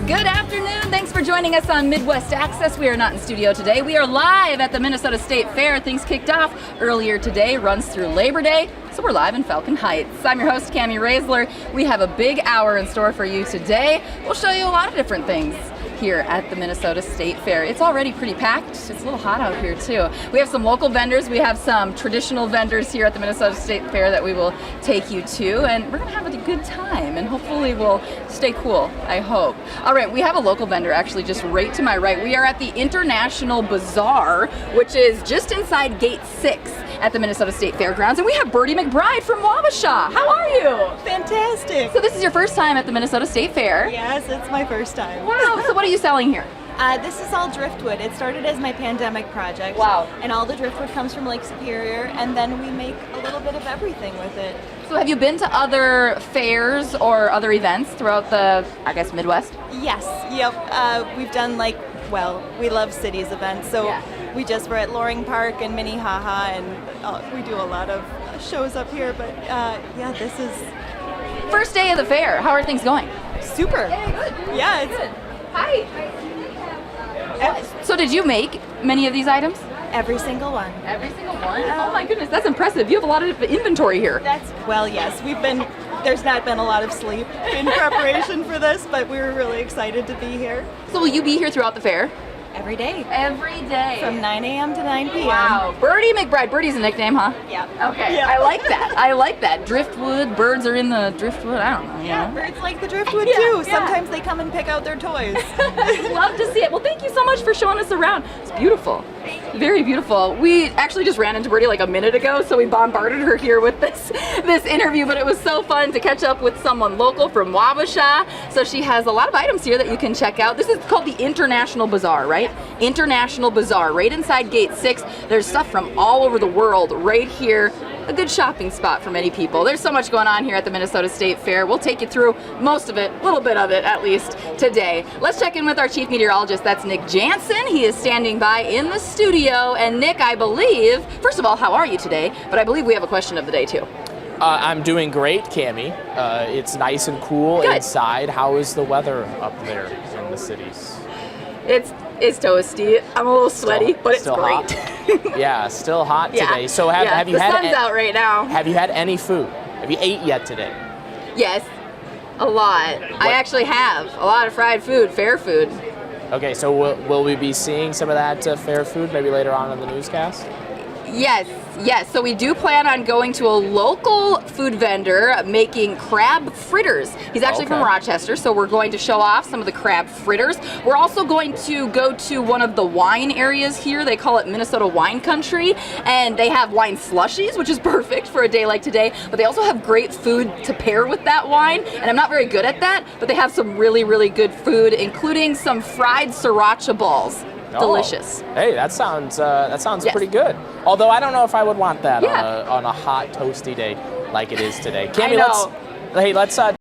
Good afternoon. Thanks for joining us on Midwest Access. We are not in studio today. We are live at the Minnesota State Fair. Things kicked off earlier today, runs through Labor Day, so we're live in Falcon Heights. I'm your host, Cami Raisler. We have a big hour in store for you today. We'll show you a lot of different things here at the Minnesota State Fair. It's already pretty packed. It's a little hot out here too. We have some local vendors. We have some traditional vendors here at the Minnesota State Fair that we will take you to, and we're gonna have a good time, and hopefully we'll stay cool, I hope. All right, we have a local vendor actually just right to my right. We are at the International Bazaar, which is just inside Gate 6 at the Minnesota State Fairgrounds, and we have Birdie McBride from Wabasha. How are you? Fantastic. So this is your first time at the Minnesota State Fair? Yes, it's my first time. Wow, so what are you selling here? This is all driftwood. It started as my pandemic project. Wow. And all the driftwood comes from Lake Superior, and then we make a little bit of everything with it. So have you been to other fairs or other events throughout the, I guess, Midwest? Yes, yep. We've done we love cities events, so Yeah. we just were at Loring Park and Minnehaha, and we do a lot of shows up here, but yeah, this is First day of the fair. How are things going? super. Good. Yeah, it's Good. Hi. So did you make many of these items? every single one. Every single one? Oh my goodness, that's impressive. You have a lot of inventory here. Yes, there's not been a lot of sleep in preparation for this, but we were really excited to be here. So will you be here throughout the fair? Every day. Every day. From 9 a.m. to 9 p.m. Wow. Birdie McBride. Birdie's a nickname, huh? Yeah. Okay. Yeah. I like that. I like that. Driftwood, birds are in the driftwood. I don't know. you Yeah, know? birds like the driftwood Yeah, too. yeah. Sometimes they come and pick out their toys. Love to see it. Well, thank you so much for showing us around. It's beautiful. Very beautiful. We actually just ran into Birdie like a minute ago, so we bombarded her here with this interview, but it was so fun to catch up with someone local from Wabasha. So she has a lot of items here that you can check out. This is called the International Bazaar, right? International Bazaar, right inside Gate 6. There's stuff from all over the world right here. A good shopping spot for many people. There's so much going on here at the Minnesota State Fair. We'll take you through most of it, a little bit of it at least today. Let's check in with our chief meteorologist. That's Nick Jansen. He is standing by in the studio. And Nick, I believe, first of all, how are you today? But I believe we have a question of the day too. I'm doing great, Cami. It's nice and cool Good. inside. How is the weather up there in the cities? It's toasty. I'm a little sweaty, but it's still great. Hot? Yeah, still hot today. So have you the had sun's out right now. Have you had any food? Have you ate yet today? Yes, a lot. I actually have a lot of fried food, fair food. Okay, so will we be seeing some of that fair food maybe later on in the newscast? Yes. So we do plan on going to a local food vendor making crab fritters. He's actually from Okay. Rochester, so we're going to show off some of the crab fritters. We're also going to go to one of the wine areas here. They call it Minnesota Wine Country, and they have wine slushies, which is perfect for a day like today, but they also have great food to pair with that wine, and I'm not very good at that, but they have some really, really good food, including some fried sriracha balls. Delicious. Oh. Hey, that sounds Yes. pretty good. Although I don't know if I would want that Yeah. on a hot, toasty day like it is today. I Cami, know. let's